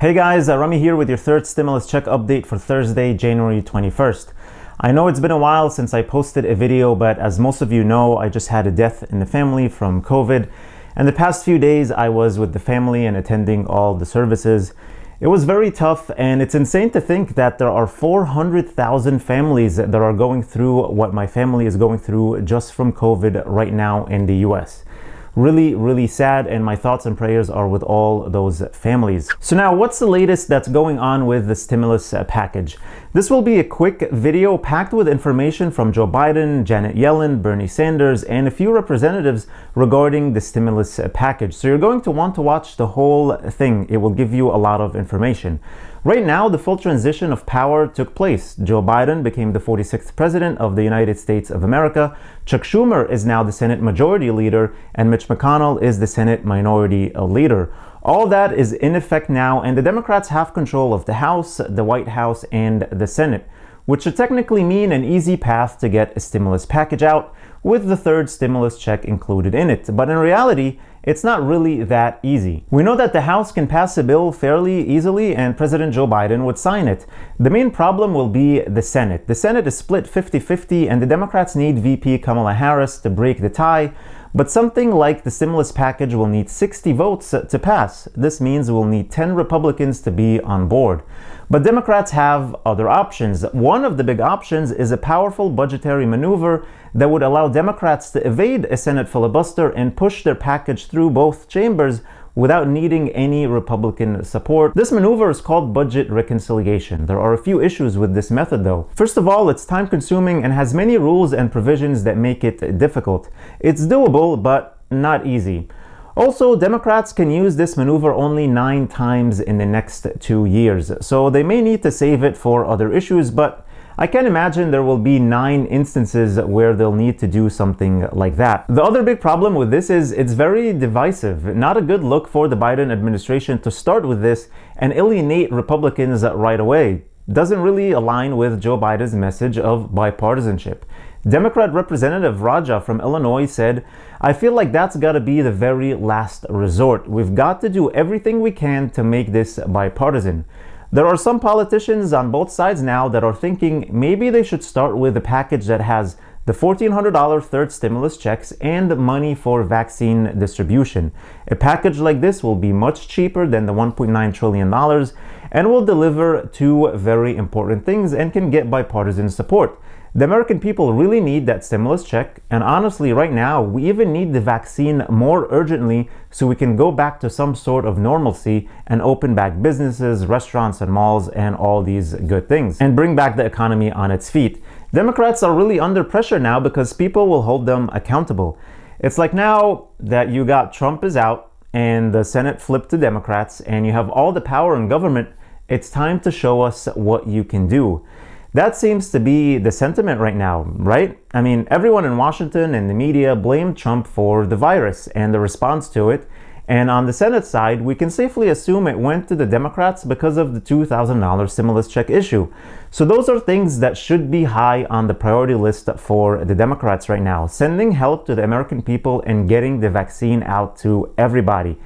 Hey guys, Rami here with your third stimulus check update for Thursday, January 21st. I know it's been a while since I posted a video, but as most of you know, I just had a death in the family from COVID. And the past few days I was with the family and attending all the services. It was very tough, and it's insane to think that there are 400,000 families that are going through what my family is going through just from COVID right now in the US. Really sad, and my thoughts and prayers are with all those families. So now, what's the latest that's going on with the stimulus package? This will be a quick video packed with information from Joe Biden, Janet Yellen, Bernie Sanders, and a few representatives regarding the stimulus package. So you're going to want to watch the whole thing. It will give you a lot of information. Right now, the full transition of power took place. Joe Biden became the 46th president of the United States of America. Chuck Schumer is now the Senate Majority Leader, and Mitch McConnell is the Senate Minority Leader. All that is in effect now, and the Democrats have control of the House, the White House, and the Senate, which should technically mean an easy path to get a stimulus package out, with the third stimulus check included in it. But in reality, it's not really that easy. We know that the House can pass a bill fairly easily and President Joe Biden would sign it. The main problem will be the Senate. The Senate is split 50-50, and the Democrats need VP Kamala Harris to break the tie. But something like the stimulus package will need 60 votes to pass. This means we'll need 10 Republicans to be on board. But Democrats have other options. One of the big options is a powerful budgetary maneuver that would allow Democrats to evade a Senate filibuster and push their package through both chambers without needing any Republican support. This maneuver is called budget reconciliation. There are a few issues with this method though. First of all, it's time-consuming and has many rules and provisions that make it difficult. It's doable, but not easy. Also, Democrats can use this maneuver only 9 times in the next 2 years, so they may need to save it for other issues, but I can imagine there will be 9 instances where they'll need to do something like that. The other big problem with this is it's very divisive. Not a good look for the Biden administration to start with this and alienate Republicans right away. Doesn't really align with Joe Biden's message of bipartisanship. Democrat Representative Raja from Illinois said, "I feel like that's got to be the very last resort. We've got to do everything we can to make this bipartisan." There are some politicians on both sides now that are thinking maybe they should start with a package that has the $1,400 third stimulus checks and money for vaccine distribution. A package like this will be much cheaper than the $1.9 trillion and will deliver 2 very important things and can get bipartisan support. The American people really need that stimulus check, and honestly right now we even need the vaccine more urgently so we can go back to some sort of normalcy and open back businesses, restaurants and malls and all these good things and bring back the economy on its feet. Democrats are really under pressure now because people will hold them accountable. It's like now that you got Trump is out and the Senate flipped to Democrats and you have all the power in government, it's time to show us what you can do. That seems to be the sentiment right now, right? I mean, everyone in Washington and the media blamed Trump for the virus and the response to it. And on the Senate side, we can safely assume it went to the Democrats because of the $2,000 stimulus check issue. So those are things that should be high on the priority list for the Democrats right now. Sending help to the American people and getting the vaccine out to everybody.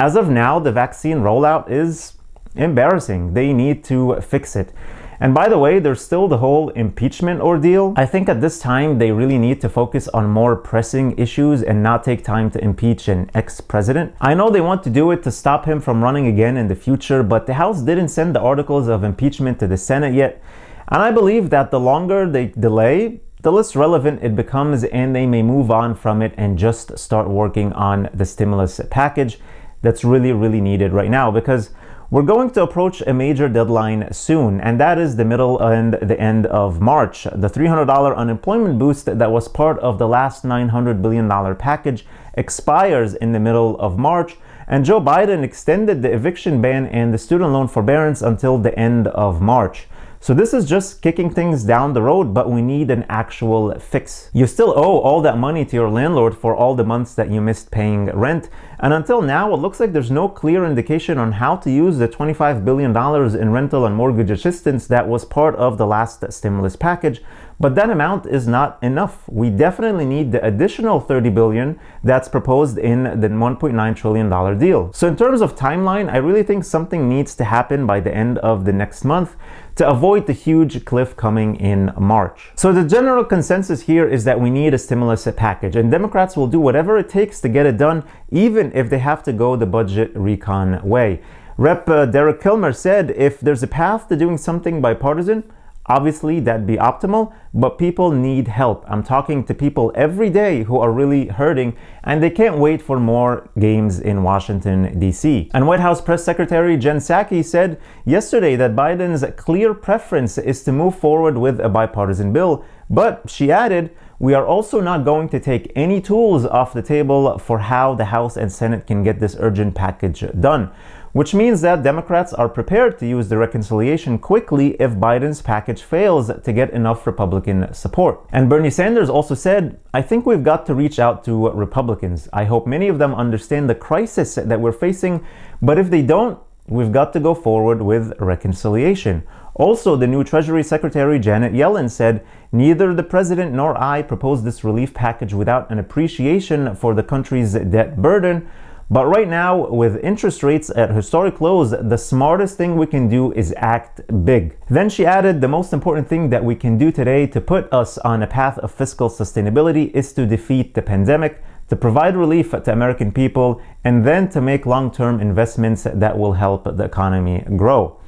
As of now, the vaccine rollout is embarrassing. They need to fix it. And by the way, there's still the whole impeachment ordeal. I think at this time, they really need to focus on more pressing issues and not take time to impeach an ex-president. I know they want to do it to stop him from running again in the future, but the House didn't send the articles of impeachment to the Senate yet. And I believe that the longer they delay, the less relevant it becomes, and they may move on from it and just start working on the stimulus package that's really needed right now, because we're going to approach a major deadline soon, and that is the middle and the end of March. The $300 unemployment boost that was part of the last $900 billion package expires in the middle of March, and Joe Biden extended the eviction ban and the student loan forbearance until the end of March. So this is just kicking things down the road, but we need an actual fix. You still owe all that money to your landlord for all the months that you missed paying rent, And until now, it looks like there's no clear indication on how to use the $25 billion in rental and mortgage assistance that was part of the last stimulus package. But that amount is not enough. We definitely need the additional $30 billion that's proposed in the $1.9 trillion deal. So in terms of timeline, I really think something needs to happen by the end of the next month to avoid the huge cliff coming in March. So the general consensus here is that we need a stimulus package, and Democrats will do whatever it takes to get it done, even if they have to go the budget recon way. Rep. Derek Kilmer said, if there's a path to doing something bipartisan, obviously that'd be optimal, but people need help. I'm talking to people every day who are really hurting, and they can't wait for more games in Washington, D.C. And White House Press Secretary Jen Psaki said yesterday that Biden's clear preference is to move forward with a bipartisan bill, but she added, we are also not going to take any tools off the table for how the House and Senate can get this urgent package done. Which means that Democrats are prepared to use the reconciliation quickly if Biden's package fails to get enough Republican support. And Bernie Sanders also said, I think we've got to reach out to Republicans. I hope many of them understand the crisis that we're facing, but if they don't, we've got to go forward with reconciliation. Also, the new Treasury Secretary Janet Yellen said, neither the president nor I proposed this relief package without an appreciation for the country's debt burden. But right now, with interest rates at historic lows, the smartest thing we can do is act big. Then she added, the most important thing that we can do today to put us on a path of fiscal sustainability is to defeat the pandemic, to provide relief to American people, and then to make long-term investments that will help the economy grow.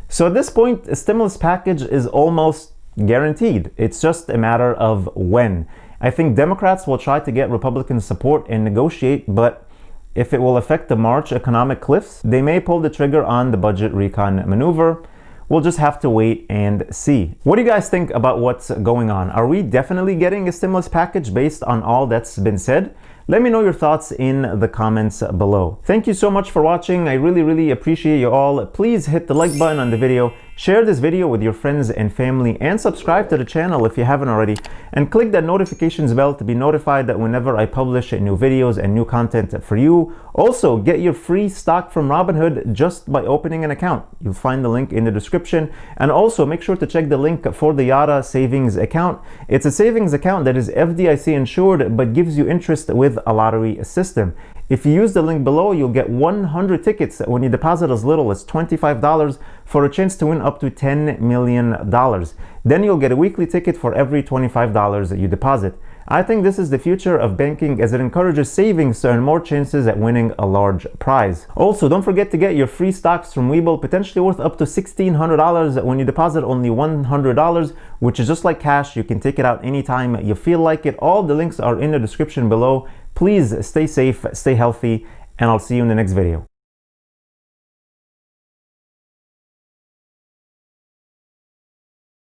So at this point, a stimulus package is almost guaranteed. It's just a matter of when. I think Democrats will try to get Republican support and negotiate, but if it will affect the March economic cliffs, they may pull the trigger on the budget recon maneuver. We'll just have to wait and see. What do you guys think about what's going on? Are we definitely getting a stimulus package based on all that's been said? Let me know your thoughts in the comments below. Thank you so much for watching. I really appreciate you all. Please hit the like button on the video, share this video with your friends and family, and subscribe to the channel if you haven't already, and click that notifications bell to be notified that whenever I publish new videos and new content for you. Also, get your free stock from Robinhood just by opening an account. You'll find the link in the description, and also make sure to check the link for the Yada savings account. It's a savings account that is FDIC insured but gives you interest with a lottery system. If you use the link below, you'll get 100 tickets when you deposit as little as $25 for a chance to win up to $10 million. Then you'll get a weekly ticket for every $25 that you deposit. I think this is the future of banking, as it encourages savings to earn more chances at winning a large prize. Also, don't forget to get your free stocks from Webull, potentially worth up to $1,600 when you deposit only $100, which is just like cash. You can take it out anytime you feel like it. All the links are in the description below. Please stay safe, stay healthy, and I'll see you in the next video.